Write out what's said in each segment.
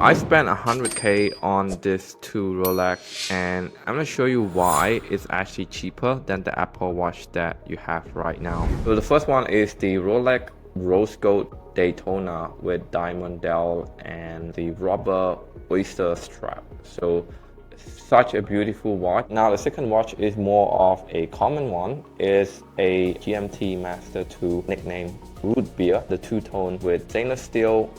I spent 100K on this two Rolex, and I'm gonna show you why it's actually cheaper than the Apple Watch that you have right now. So the first one is the Rolex Rose Gold Daytona with diamond dowel and the rubber oyster strap. So such a beautiful watch. Now the second watch is more of a common one. It's a GMT Master 2 nicknamed Root Beer, the two-tone with stainless steel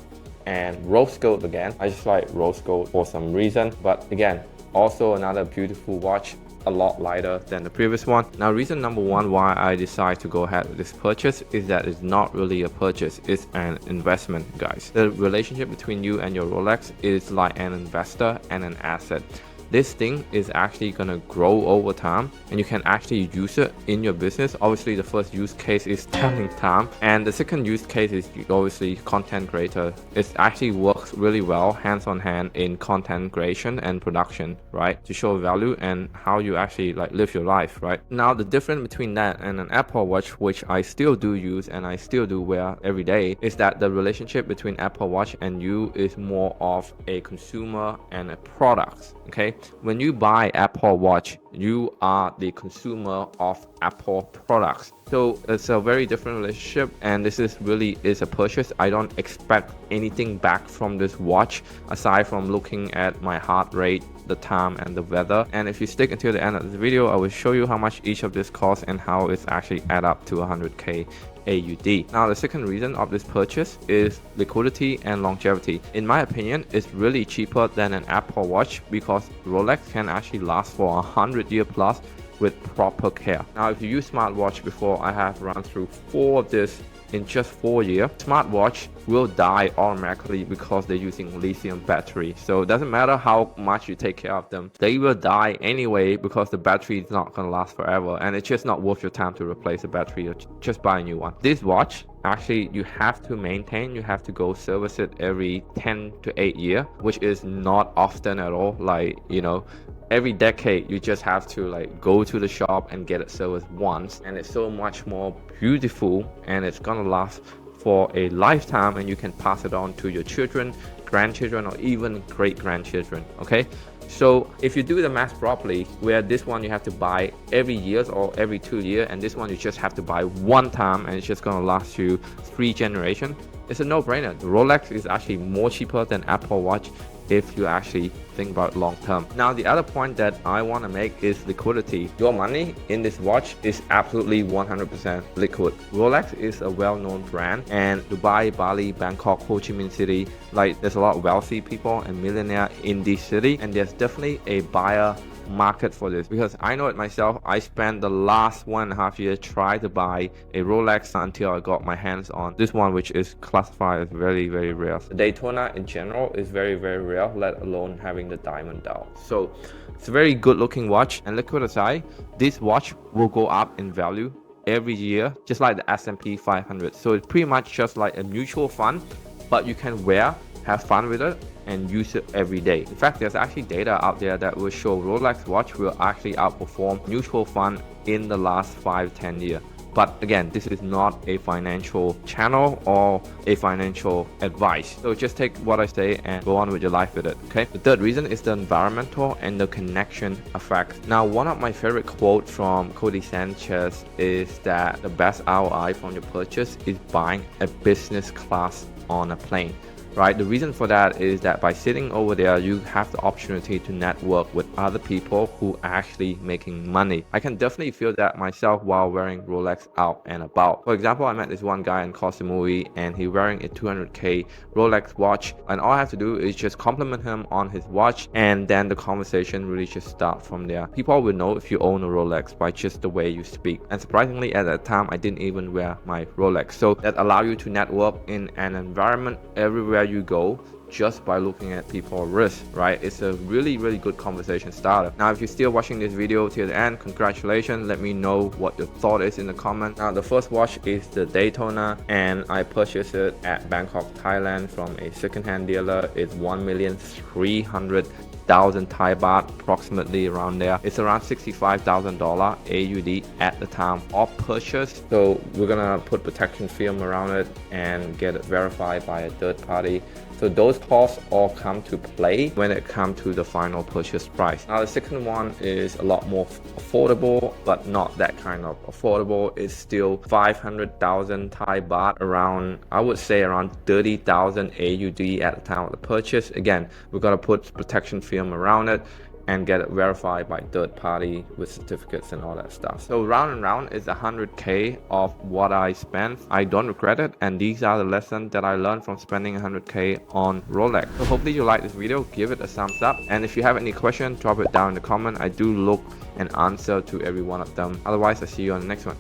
and rose gold again. I just like rose gold for some reason, but again, also another beautiful watch, a lot lighter than the previous one. Now reason number one why I decided to go ahead with this purchase is that it's not really a purchase, it's an investment, guys. The relationship between you and your Rolex is like an investor and an asset. This thing is actually gonna grow over time and you can actually use it in your business. Obviously the first use case is telling time, and the second use case is obviously content creator. It actually works really well hands on hand in content creation and production, right? To show value and how you actually like live your life, right? Now the difference between that and an Apple Watch, which I still do use and I still do wear every day, is that the relationship between Apple Watch and you is more of a consumer and a product. Okay, when you buy Apple Watch, you are the consumer of Apple products. So it's a very different relationship, and this is really a purchase. I don't expect anything back from this watch aside from looking at my heart rate, the time and the weather. And if you stick until the end of this video, I will show you how much each of this costs and how it's actually add up to 100K AUD. Now the second reason of this purchase is liquidity and longevity. In my opinion, it's really cheaper than an Apple Watch because Rolex can actually last for 100 years plus with proper care. Now if you use smartwatch before, I have run through 4 of this in just 4 years. Smartwatch will die automatically because they're using lithium battery. So it doesn't matter how much you take care of them, they will die anyway because the battery is not gonna last forever, and it's just not worth your time to replace the battery or just buy a new one. This watch, actually you have to maintain, you have to go service it every 10 to 8 years, which is not often at all. Like, you know, every decade you just have to like go to the shop and get it serviced once, and it's so much more beautiful and it's gonna last for a lifetime, and you can pass it on to your children, grandchildren, or even great-grandchildren. Okay, so if you do the math properly, where this one you have to buy every year or every 2 years, and this one you just have to buy one time and it's just gonna last you 3 generations, it's a no-brainer. The Rolex is actually more cheaper than Apple Watch if you actually think about long term. Now the other point that I want to make is liquidity. Your money in this watch is absolutely 100% liquid. Rolex is a well-known brand, and Dubai, Bali, Bangkok, Ho Chi Minh City, like there's a lot of wealthy people and millionaires in this city, and there's definitely a buyer market for this, because I know it myself. I spent the last 1.5 years trying to buy a Rolex until I got my hands on this one, which is classified as very, very rare. The Daytona in general is very, very rare, let alone having the diamond dial. So it's a very good looking watch, and liquid aside, this watch will go up in value every year, just like the S&P 500. So it's pretty much just like a mutual fund, but you can wear, have fun with it, and use it every day. In fact, there's actually data out there that will show Rolex watch will actually outperform mutual fund in the last 5-10 years. But again, this is not a financial channel or a financial advice. So just take what I say and go on with your life with it, okay? The third reason is the environmental and the connection effect. Now, one of my favorite quotes from Cody Sanchez is that the best ROI from your purchase is buying a business class on a plane. Right, the reason for that is that by sitting over there, you have the opportunity to network with other people who are actually making money. I can definitely feel that myself while wearing Rolex out and about. For example, I met this one guy in Koh Samui, and he's wearing a 200K Rolex watch, and all I have to do is just compliment him on his watch, and then the conversation really just starts from there. People will know if you own a Rolex by just the way you speak. And surprisingly, at that time, I didn't even wear my Rolex. So that allows you to network in an environment everywhere you go just by looking at people's wrists, right? It's a really, really good conversation starter. Now, if you're still watching this video till the end, congratulations. Let me know what your thought is in the comment. Now, the first watch is the Daytona, and I purchased it at Bangkok, Thailand from a second-hand dealer. It's 1,300,000 Thai baht, approximately around there. It's around $65,000 AUD at the time of purchase. So we're gonna put protection film around it and get it verified by a third party So those costs all come to play when it comes to the final purchase price. Now the second one is a lot more affordable, but not that kind of affordable. It's still 500,000 Thai baht, around, I would say around 30,000 AUD at the time of the purchase. Again, we're gonna put protection film around it and get it verified by third party with certificates and all that stuff. So round and round is 100k of what I spent. I don't regret it, and these are the lessons that I learned from spending 100k on Rolex. So hopefully you like this video, give it a thumbs up, and if you have any questions, drop it down in the comment. I do look and answer to every one of them. Otherwise, I'll see you on the next one.